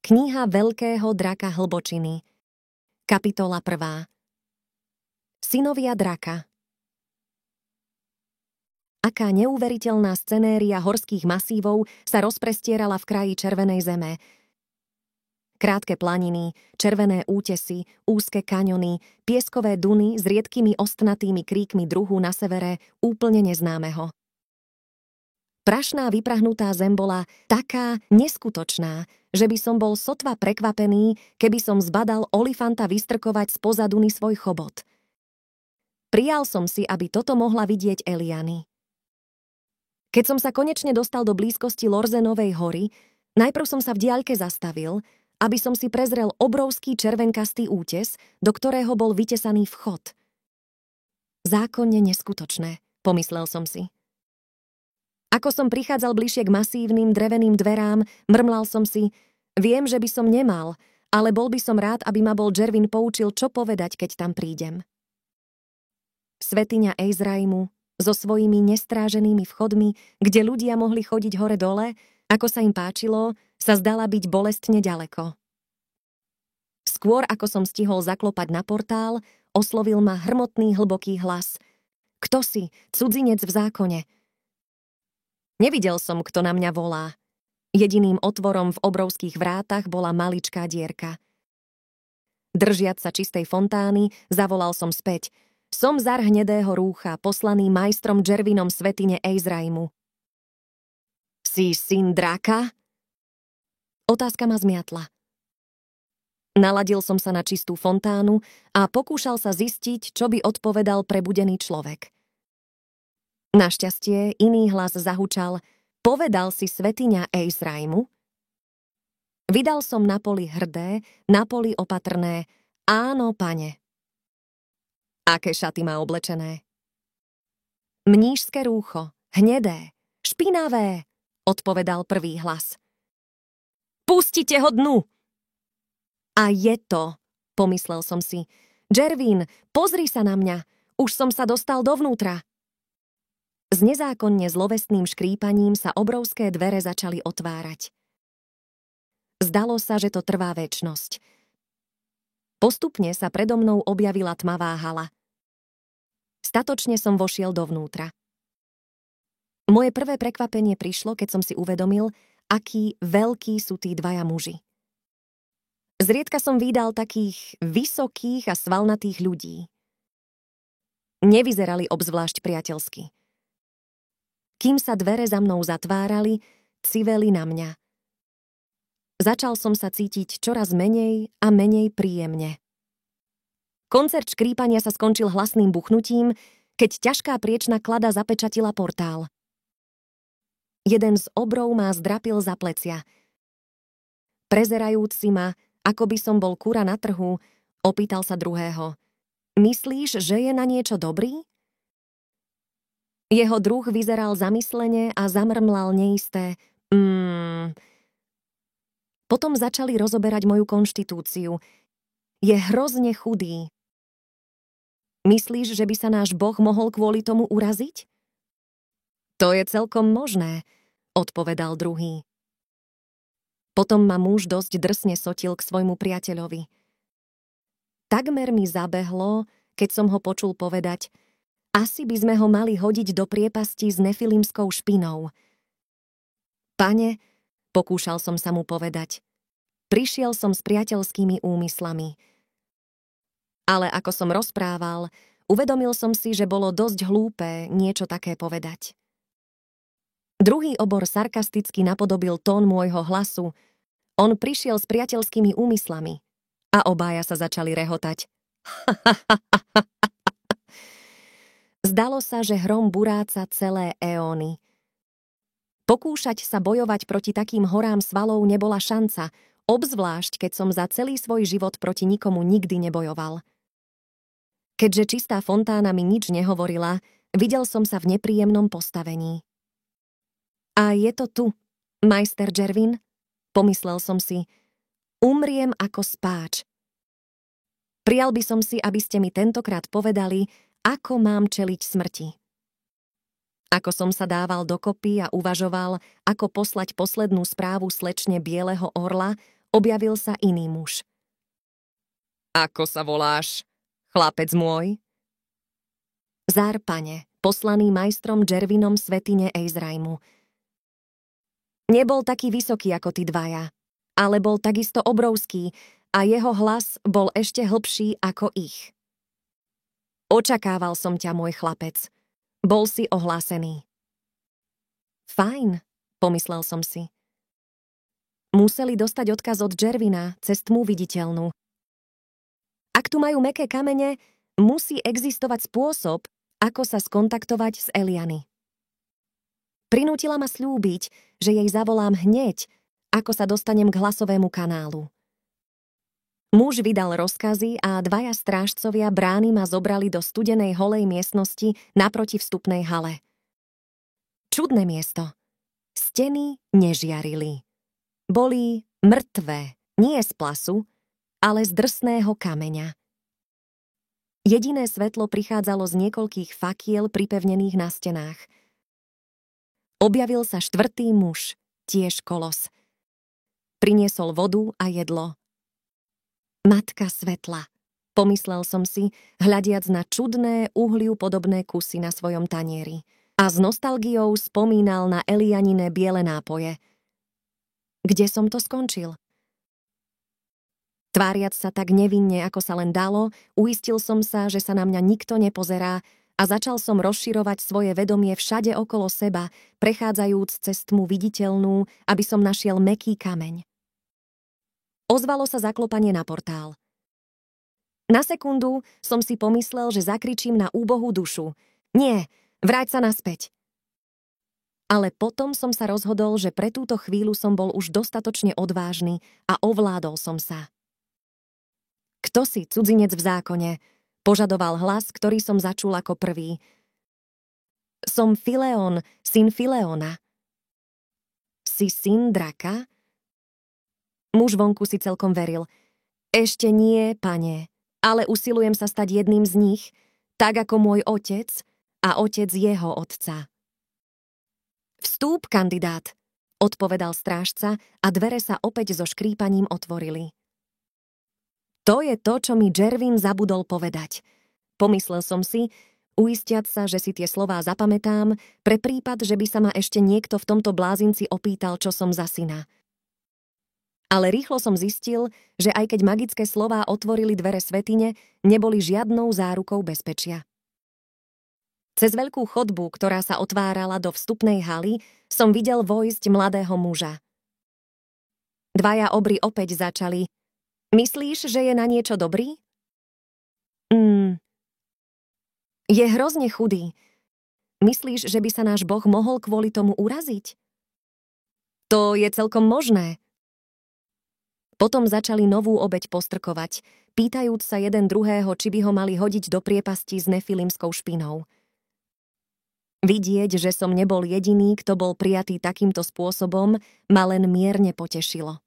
Kniha veľkého draka hlbočiny. Kapitola 1. Synovia draka. Aká neuveriteľná scenéria horských masívov sa rozprestierala v kraji Červenej zeme. Krátke planiny, červené útesy, úzke kaňony, pieskové duny s riedkými ostnatými kríkmi druhu na severe úplne neznámeho. Prašná vyprahnutá zem bola taká neskutočná, že by som bol sotva prekvapený, keby som zbadal olifanta vystrkovať spoza duny svoj chobot. Prijal som si, aby toto mohla vidieť Eliany. Keď som sa konečne dostal do blízkosti Lorzenovej hory, najprv som sa v diaľke zastavil, aby som si prezrel obrovský červenkastý útes, do ktorého bol vytesaný vchod. Zákonne neskutočné, pomyslel som si. Ako som prichádzal bližšie k masívnym dreveným dverám, mrmlal som si, viem, že by som nemal, ale bol by som rád, aby ma bol Jervin poučil, čo povedať, keď tam prídem. Svätyňa Ezraimu so svojimi nestráženými vchodmi, kde ľudia mohli chodiť hore-dole, ako sa im páčilo, sa zdala byť bolestne ďaleko. Skôr ako som stihol zaklopať na portál, oslovil ma hrmotný hlboký hlas. Kto si, cudzinec v zákone? Nevidel som, kto na mňa volá. Jediným otvorom v obrovských vrátach bola maličká dierka. Držiac sa čistej fontány, zavolal som späť. Som zar hnedého rúcha, poslaný majstrom Jervinom svätyne Ezraimu. Si syn draka? Otázka ma zmiatla. Naladil som sa na čistú fontánu a pokúšal sa zistiť, čo by odpovedal prebudený človek. Našťastie iný hlas zahučal, povedal si svätyňa Ezraimu? Vydal som na poli hrdé, na poli opatrné, áno, pane. Aké šaty má oblečené? Mníšské rúcho, hnedé, špinavé, odpovedal prvý hlas. Pustite ho dnu! A je to, pomyslel som si. Jervin, pozri sa na mňa, už som sa dostal dovnútra. S nezákonne zlovestným škrípaním sa obrovské dvere začali otvárať. Zdalo sa, že to trvá večnosť. Postupne sa predo mnou objavila tmavá hala. Statočne som vošiel dovnútra. Moje prvé prekvapenie prišlo, keď som si uvedomil, akí veľkí sú tí dvaja muži. Zriedka som vídal takých vysokých a svalnatých ľudí. Nevyzerali obzvlášť priateľsky. Kým sa dvere za mnou zatvárali, civeli na mňa. Začal som sa cítiť čoraz menej a menej príjemne. Koncert škrípania sa skončil hlasným buchnutím, keď ťažká priečna klada zapečatila portál. Jeden z obrov ma zdrapil za plecia. Prezerajúc si ma, ako by som bol kura na trhu, opýtal sa druhého. Myslíš, že je na niečo dobrý? Jeho druh vyzeral zamyslene a zamrmlal neisté. Potom začali rozoberať moju konštitúciu. Je hrozne chudý. Myslíš, že by sa náš Boh mohol kvôli tomu uraziť? To je celkom možné, odpovedal druhý. Potom ma muž dosť drsne sotil k svojmu priateľovi. Takmer mi zabehlo, keď som ho počul povedať, asi by sme ho mali hodiť do priepasti s nefilimskou špinou. Pane, pokúšal som sa mu povedať, prišiel som s priateľskými úmyslami. Ale ako som rozprával, uvedomil som si, že bolo dosť hlúpe niečo také povedať. Druhý obor sarkasticky napodobil tón môjho hlasu. On prišiel s priateľskými úmyslami a obája sa začali rehotať. Zdalo sa, že hrom buráca celé eóny. Pokúšať sa bojovať proti takým horám svalov nebola šanca, obzvlášť keď som za celý svoj život proti nikomu nikdy nebojoval. Keďže čistá fontána mi nič nehovorila, videl som sa v nepríjemnom postavení. A je to tu, majster Jervin, pomyslel som si, umriem ako spáč. Prijal by som si, aby ste mi tentokrát povedali, ako mám čeliť smrti. Ako som sa dával dokopy a uvažoval, ako poslať poslednú správu slečne Bieleho orla, objavil sa iný muž. Ako sa voláš, chlapec môj? Zár, pane, poslaný majstrom Džervinom svätyne Ezraimu. Nebol taký vysoký ako tí dvaja, ale bol takisto obrovský a jeho hlas bol ešte hlbší ako ich. Očakával som ťa, môj chlapec. Bol si ohlásený. Fajn, pomyslel som si. Museli dostať odkaz od Džervina cez tmu viditeľnú. Ak tu majú mäkké kamene, musí existovať spôsob, ako sa skontaktovať s Eliany. Prinútila ma sľúbiť, že jej zavolám hneď, ako sa dostanem k hlasovému kanálu. Muž vydal rozkazy a dvaja strážcovia brány ma zobrali do studenej holej miestnosti naproti vstupnej hale. Čudné miesto. Steny nežiarili. Boli mŕtve, nie z plasu, ale z drsného kameňa. Jediné svetlo prichádzalo z niekoľkých fakiel pripevnených na stenách. Objavil sa štvrtý muž, tiež kolos. Priniesol vodu a jedlo. Matka svetla, pomyslel som si, hľadiac na čudné, uhliu podobné kusy na svojom tanieri. A s nostalgiou spomínal na Elianine biele nápoje. Kde som to skončil? Tváriac sa tak nevinne, ako sa len dalo, uistil som sa, že sa na mňa nikto nepozerá a začal som rozširovať svoje vedomie všade okolo seba, prechádzajúc cez tmu viditeľnú, aby som našiel mäkký kameň. Ozvalo sa zaklopanie na portál. Na sekundu som si pomyslel, že zakričím na úbohú dušu. Nie, vráť sa naspäť. Ale potom som sa rozhodol, že pre túto chvíľu som bol už dostatočne odvážny a ovládol som sa. Kto si, cudzinec v zákone? Požadoval hlas, ktorý som začul ako prvý. Som Fileón, syn Fileóna. Si syn draka? Muž vonku si celkom veril. Ešte nie, pane, ale usilujem sa stať jedným z nich, tak ako môj otec a otec jeho otca. Vstúp, kandidát, odpovedal strážca a dvere sa opäť so škrípaním otvorili. To je to, čo mi Džervin zabudol povedať. Pomyslel som si, uistiac sa, že si tie slová zapamätám, pre prípad, že by sa ma ešte niekto v tomto blázinci opýtal, čo som za syna. Ale rýchlo som zistil, že aj keď magické slová otvorili dvere svätyne, neboli žiadnou zárukou bezpečia. Cez veľkú chodbu, ktorá sa otvárala do vstupnej haly, som videl vojsť mladého muža. Dvaja obry opäť začali. Myslíš, že je na niečo dobrý? Je hrozne chudý. Myslíš, že by sa náš Boh mohol kvôli tomu uraziť? To je celkom možné. Potom začali novú obeť postrkovať, pýtajúc sa jeden druhého, či by ho mali hodiť do priepasti s nefilimskou špinou. Vidieť, že som nebol jediný, kto bol prijatý takýmto spôsobom, ma len mierne potešilo.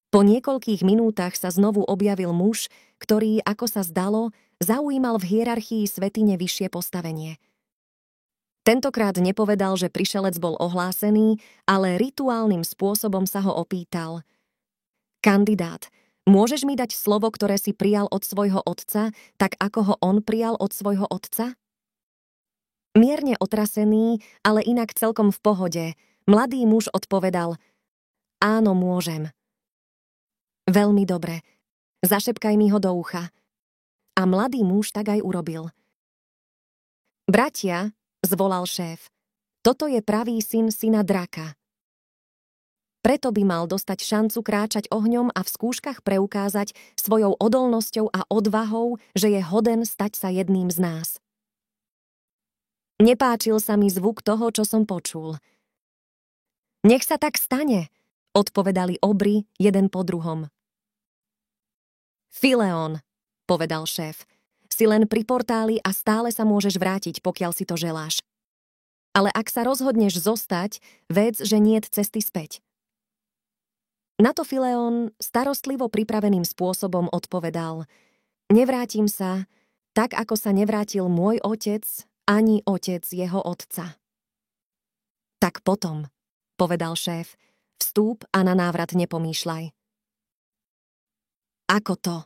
Po niekoľkých minútach sa znovu objavil muž, ktorý, ako sa zdalo, zaujímal v hierarchii svätyne vyššie postavenie. Tentokrát nepovedal, že prišelec bol ohlásený, ale rituálnym spôsobom sa ho opýtal. Kandidát, môžeš mi dať slovo, ktoré si prijal od svojho otca, tak ako ho on prijal od svojho otca? Mierne otrasený, ale inak celkom v pohode, mladý muž odpovedal: Áno, môžem. Veľmi dobre. Zašepkaj mi ho do ucha. A mladý muž tak aj urobil. Bratia, zvolal šéf, toto je pravý syn syna draka. Preto by mal dostať šancu kráčať ohňom a v skúškach preukázať svojou odolnosťou a odvahou, že je hoden stať sa jedným z nás. Nepáčil sa mi zvuk toho, čo som počul. Nech sa tak stane, odpovedali obry jeden po druhom. Fileón, povedal šéf, si len pri portáli a stále sa môžeš vrátiť, pokiaľ si to želáš. Ale ak sa rozhodneš zostať, vedz, že niet cesty späť. Na to Fileón starostlivo pripraveným spôsobom odpovedal: Nevrátim sa, tak ako sa nevrátil môj otec, ani otec jeho otca. Tak potom, povedal šéf, Vstúp a na návrat nepomýšľaj. Ako to?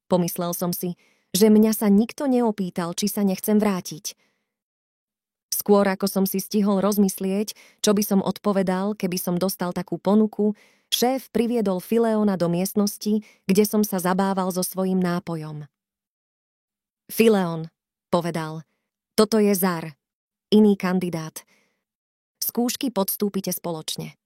Pomyslel som si, že mňa sa nikto neopýtal, či sa nechcem vrátiť. Skôr ako som si stihol rozmyslieť, čo by som odpovedal, keby som dostal takú ponuku, šéf priviedol Fileona do miestnosti, kde som sa zabával so svojím nápojom. Fileon, povedal, toto je Zar, iný kandidát. Skúšky podstúpite spoločne.